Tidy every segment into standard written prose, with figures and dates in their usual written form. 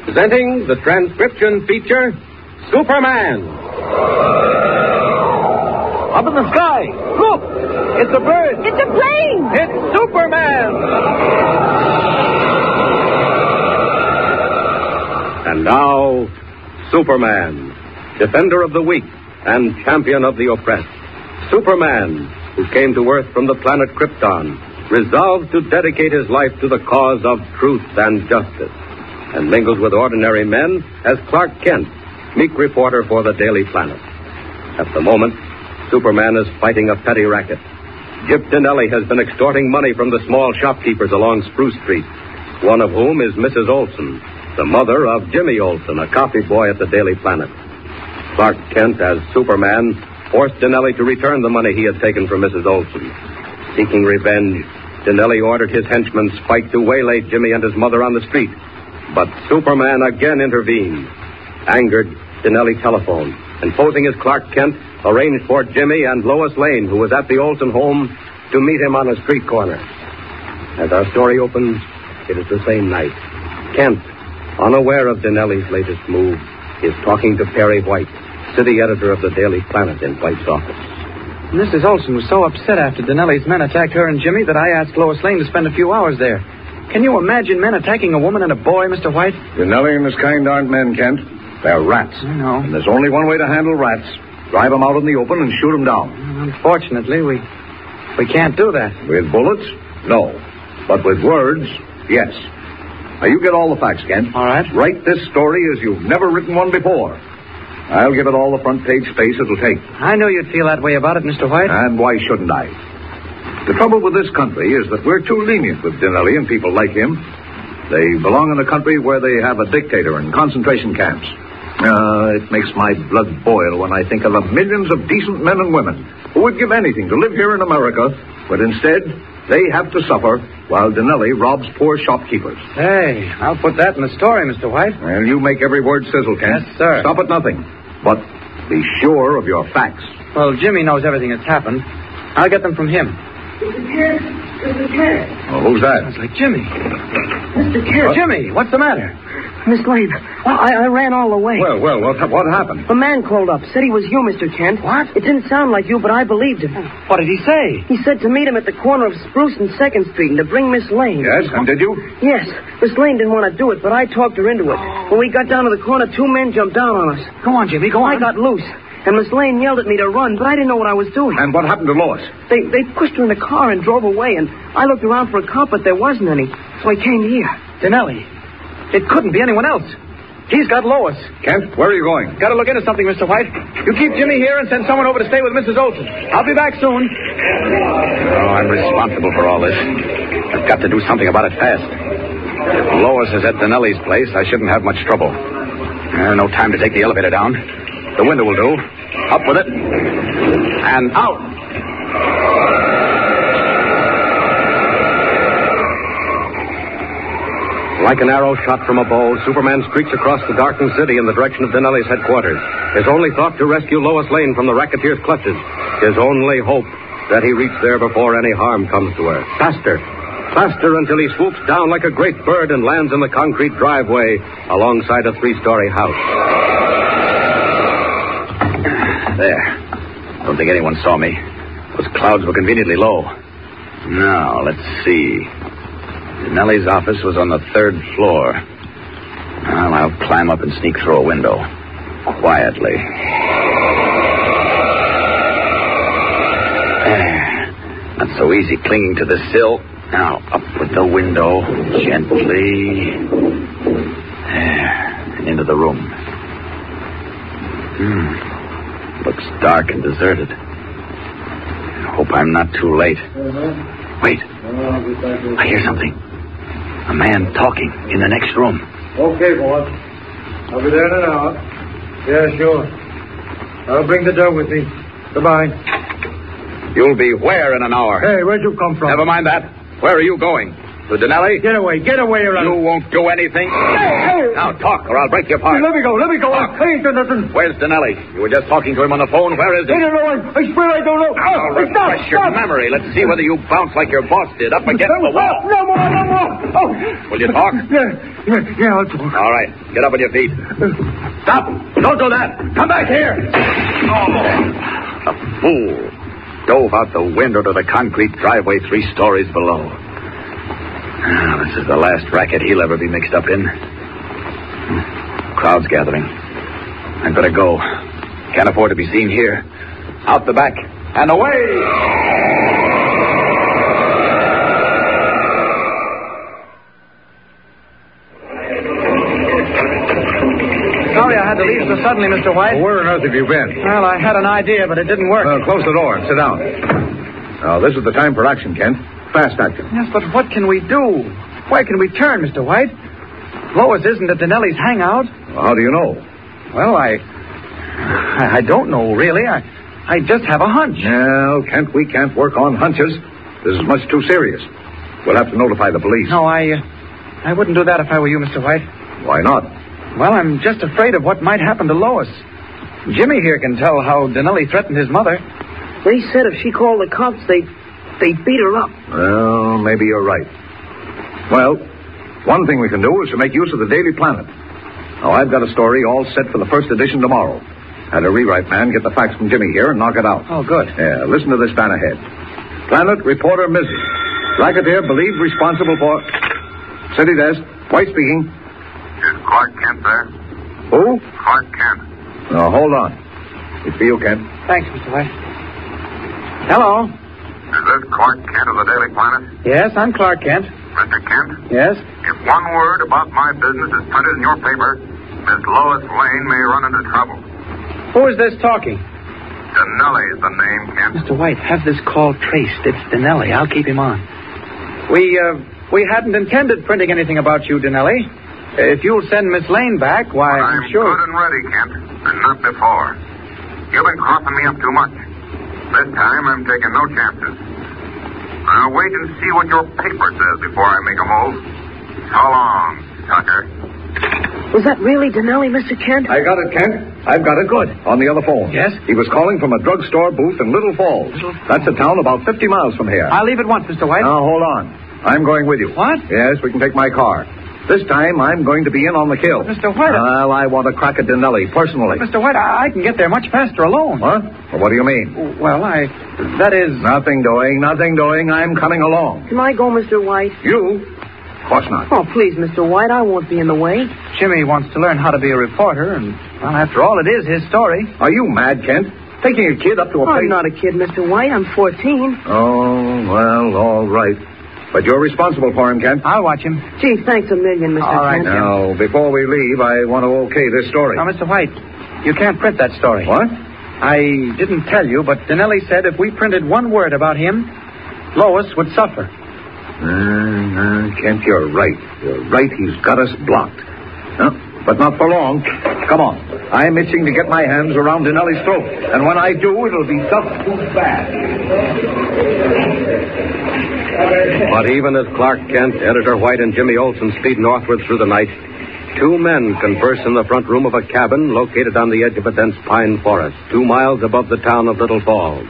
presenting the transcription feature, Superman. Up in the sky, look! It's a bird! It's a plane! It's Superman! And now, Superman, defender of the weak and champion of the oppressed. Superman, who came to Earth from the planet Krypton, resolved to dedicate his life to the cause of truth and justice, and mingles with ordinary men as Clark Kent, meek reporter for the Daily Planet. At the moment, Superman is fighting a petty racket. Gyp Donelli has been extorting money from the small shopkeepers along Spruce Street, one of whom is Mrs. Olson, the mother of Jimmy Olson, a copy boy at the Daily Planet. Clark Kent, as Superman, forced Donelli to return the money he had taken from Mrs. Olson. Seeking revenge, Donelli ordered his henchman Spike to waylay Jimmy and his mother on the street. But Superman again intervened. Angered, Donelli telephoned, and posing as Clark Kent, arranged for Jimmy and Lois Lane, who was at the Olson home, to meet him on a street corner. As our story opens, it is the same night. Kent, unaware of Donelli's latest move, is talking to Perry White, city editor of the Daily Planet, in White's office. Mrs. Olson was so upset after Donelli's men attacked her and Jimmy that I asked Lois Lane to spend a few hours there. Can you imagine men attacking a woman and a boy, Mr. White? Donelli and his kind aren't men, Kent. They're rats. I know. And there's only one way to handle rats. Drive them out in the open and shoot them down. Unfortunately, we can't do that. With bullets? No. But with words, yes. Now, you get all the facts, Kent. All right. Write this story as you've never written one before. I'll give it all the front page space it'll take. I knew you'd feel that way about it, Mr. White. And why shouldn't I? The trouble with this country is that we're too lenient with Donelli and people like him. They belong in a country where they have a dictator and concentration camps. It makes my blood boil when I think of the millions of decent men and women who would give anything to live here in America, but instead they have to suffer while Donelli robs poor shopkeepers. Hey, I'll put that in the story, Mr. White. Well, you make every word sizzle, Kent. Yes, sir. Stop at nothing. But be sure of your facts. Well, Jimmy knows everything that's happened. I'll get them from him. Mr. Kent. Mr. Kent. Oh, who's that? Sounds like Jimmy. Mr. Kent. Jimmy, what's the matter? Miss Lane, I ran all the way. Well, what happened? A man called up, said he was you, Mr. Kent. What? It didn't sound like you, but I believed him. What did he say? He said to meet him at the corner of Spruce and 2nd Street and to bring Miss Lane. Yes, and did you? Yes. Miss Lane didn't want to do it, but I talked her into it. When we got down to the corner, 2 men jumped down on us. Go on, Jimmy, go on. I got loose, and Miss Lane yelled at me to run, but I didn't know what I was doing. And what happened to Lois? They pushed her in the car and drove away, and I looked around for a cop, but there wasn't any. So I came here. Donelli. It couldn't be anyone else. He's got Lois. Kent, where are you going? Got to look into something, Mr. White. You keep Jimmy here and send someone over to stay with Mrs. Olson. I'll be back soon. Oh, I'm responsible for all this. I've got to do something about it fast. If Lois is at Donelli's place, I shouldn't have much trouble. No time to take the elevator down. The window will do. Up with it. And out. Like an arrow shot from a bow, Superman streaks across the darkened city in the direction of Donelli's headquarters. His only thought to rescue Lois Lane from the racketeer's clutches. His only hope that he reach there before any harm comes to her. Faster until he swoops down like a great bird and lands in the concrete driveway alongside a 3-story house. There. Don't think anyone saw me. Those clouds were conveniently low. Now, let's see. Donelli's office was on the 3rd floor. Well, I'll climb up and sneak through a window. Quietly. There. Not so easy clinging to the sill. Now, up with the window. Gently. There. And into the room. Looks dark and deserted. I hope I'm not too late. Wait. I hear something. A man talking in the next room. Okay, boss. I'll be there in an hour. Yeah, sure. I'll bring the dough with me. Goodbye. You'll be where in an hour? Hey, where'd you come from? Never mind that. Where are you going? To Donelli? Get away, around. You won't do anything. Now talk, or I'll break your part. Let me go. I ain't done nothing. Where's Donelli? You were just talking to him on the phone. Where is he? I don't know. I swear I don't know. Now, refresh your memory. Let's see whether you bounce like your boss did up against the wall. No more. Oh. Will you talk? Yeah, I'll talk. All right. Get up on your feet. Stop. Don't do that. Come back here. Oh, a fool. Dove out the window to the concrete driveway 3 stories below. This is the last racket he'll ever be mixed up in. Crowd's gathering. I'd better go. Can't afford to be seen here. Out the back and away! Sorry I had to leave so suddenly, Mr. White. Where on earth have you been? Well, I had an idea, but it didn't work. Close the door and sit down. Now, this is the time for action, Kent. Fast action. Yes, but what can we do? Where can we turn, Mr. White? Lois isn't at Donelli's hangout. Well, how do you know? Well, I don't know, really. I just have a hunch. No, Kent, we can't work on hunches. This is much too serious. We'll have to notify the police. No, I wouldn't do that if I were you, Mr. White. Why not? Well, I'm just afraid of what might happen to Lois. Jimmy here can tell how Donelli threatened his mother. They said if she called the cops, they'd beat her up. Well, maybe you're right. Well, one thing we can do is to make use of the Daily Planet. Now, I've got a story all set for the first edition tomorrow. Had a rewrite man get the facts from Jimmy here and knock it out. Oh, good. Yeah, listen to this banner head. Planet reporter missing. Racketeer believed responsible for... City desk. White speaking. Is Clark Kent there? Who? Clark Kent. Now, hold on. It's for you, Kent. Thanks, Mr. White. Hello. Is this Clark Kent of the Daily Planet? Yes, I'm Clark Kent. Mr. Kent? Yes? If one word about my business is printed in your paper, Miss Lois Lane may run into trouble. Who is this talking? Donelli is the name, Kent. Mr. White, have this call traced. It's Donelli. I'll keep him on. We hadn't intended printing anything about you, Donelli. If you'll send Miss Lane back, why, I'm sure. good and ready, Kent, and not before. You've been crossing me up too much. This time I'm taking no chances. Now wait and see what your paper says before I make a move. So long, sucker. Was that really Donelli, Mr. Kent? I got it, Kent. I've got it good. On the other phone. Yes? He was calling from a drugstore booth in Little Falls. That's a town about 50 miles from here. I'll leave at once, Mr. White. Now, hold on. I'm going with you. What? Yes, we can take my car. This time, I'm going to be in on the kill. Mr. White... Well, I want to crack at Donelli, personally. Mr. White, I can get there much faster alone. What? Well, what do you mean? Well, that is... Nothing doing. I'm coming along. Can I go, Mr. White? You? Of course not. Oh, please, Mr. White, I won't be in the way. Jimmy wants to learn how to be a reporter, and, well, after all, it is his story. Are you mad, Kent? Taking a kid up to a place... I'm not a kid, Mr. White. I'm 14. Oh, well, all right. But you're responsible for him, Kent. I'll watch him. Gee, thanks a million, Mr. All right, Kent. Now, before we leave, I want to okay this story. Now, Mr. White, you can't print that story. What? I didn't tell you, but Donelli said if we printed one word about him, Lois would suffer. Kent, you're right. You're right. He's got us blocked. But not for long. Come on. I'm itching to get my hands around Donelli's throat. And when I do, it'll be tough too fast. But even as Clark Kent, Editor White, and Jimmy Olsen speed northward through the night, 2 men converse in the front room of a cabin located on the edge of a dense pine forest, 2 miles above the town of Little Falls.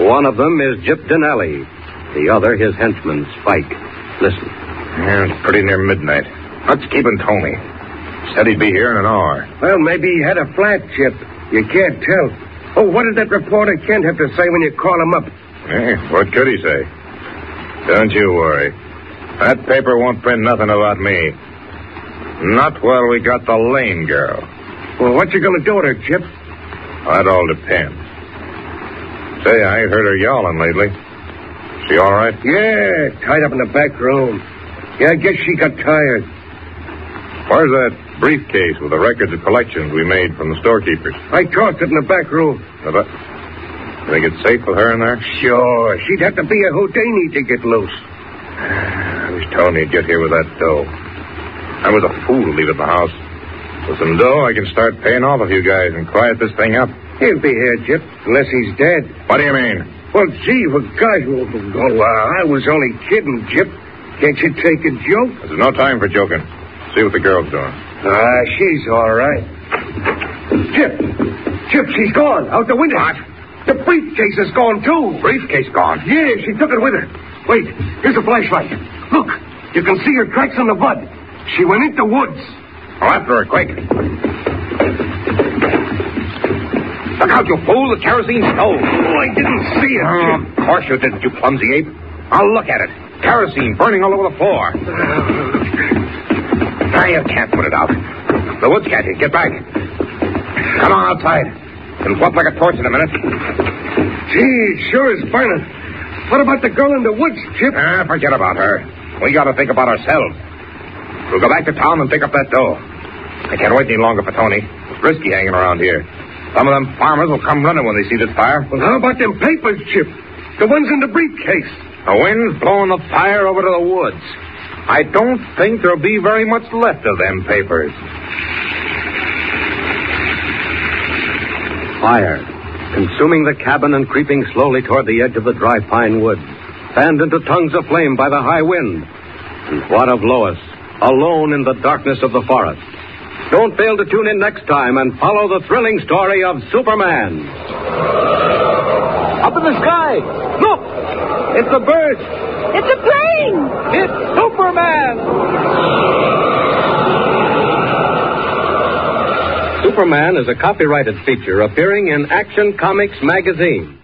One of them is Jip Donelli. The other, his henchman, Spike. Listen. Yeah, it's pretty near midnight. What's keeping Tony? Said he'd be here in an hour. Well, maybe he had a flat, Chip. You can't tell. Oh, what did that reporter Kent have to say when you call him up? What could he say? Don't you worry. That paper won't print nothing about me. Not while we got the Lane girl. Well, what you gonna do with her, Chip? That all depends. Say, I ain't heard her yowling lately. She all right? Yeah, tied up in the back room. Yeah, I guess she got tired. Where's that briefcase with the records of collections we made from the storekeepers? I tossed it in the back room. You think it's safe with her in there? Sure. She'd have to be a Houdini to get loose. I wish Tony'd get here with that dough. I was a fool to leave it in the house. With some dough, I can start paying off a few guys and quiet this thing up. He'll be here, Chip, unless he's dead. What do you mean? Well, gee, for gosh, I was only kidding, Chip. Can't you take a joke? There's no time for joking. See what the girl's doing. She's all right. Chip, she's gone. Out the window. What? The briefcase is gone, too. Briefcase gone? Yeah, she took it with her. Wait, here's a flashlight. Look, you can see her tracks in the mud. She went into woods. Oh, after her, quick. Look out, you fool. The kerosene stove. Oh, I didn't see it. Of course you didn't, you clumsy ape. I'll look at it. Kerosene burning all over the floor. Now you can't put it out. The woods cat, get back. Come on outside. It'll go up like a torch in a minute. Gee, it sure is burning. What about the girl in the woods, Chip? Forget about her. We got to think about ourselves. We'll go back to town and pick up that dough. I can't wait any longer for Tony. It's risky hanging around here. Some of them farmers will come running when they see this fire. Well, how about them papers, Chip? The ones in the briefcase. The wind's blowing the fire over to the woods. I don't think there'll be very much left of them papers. Fire, consuming the cabin and creeping slowly toward the edge of the dry pine woods, fanned into tongues of flame by the high wind. And what of Lois, alone in the darkness of the forest? Don't fail to tune in next time and follow the thrilling story of Superman. Up in the sky! Look! It's a bird! It's a plane! It's Superman! Superman is a copyrighted feature appearing in Action Comics magazine.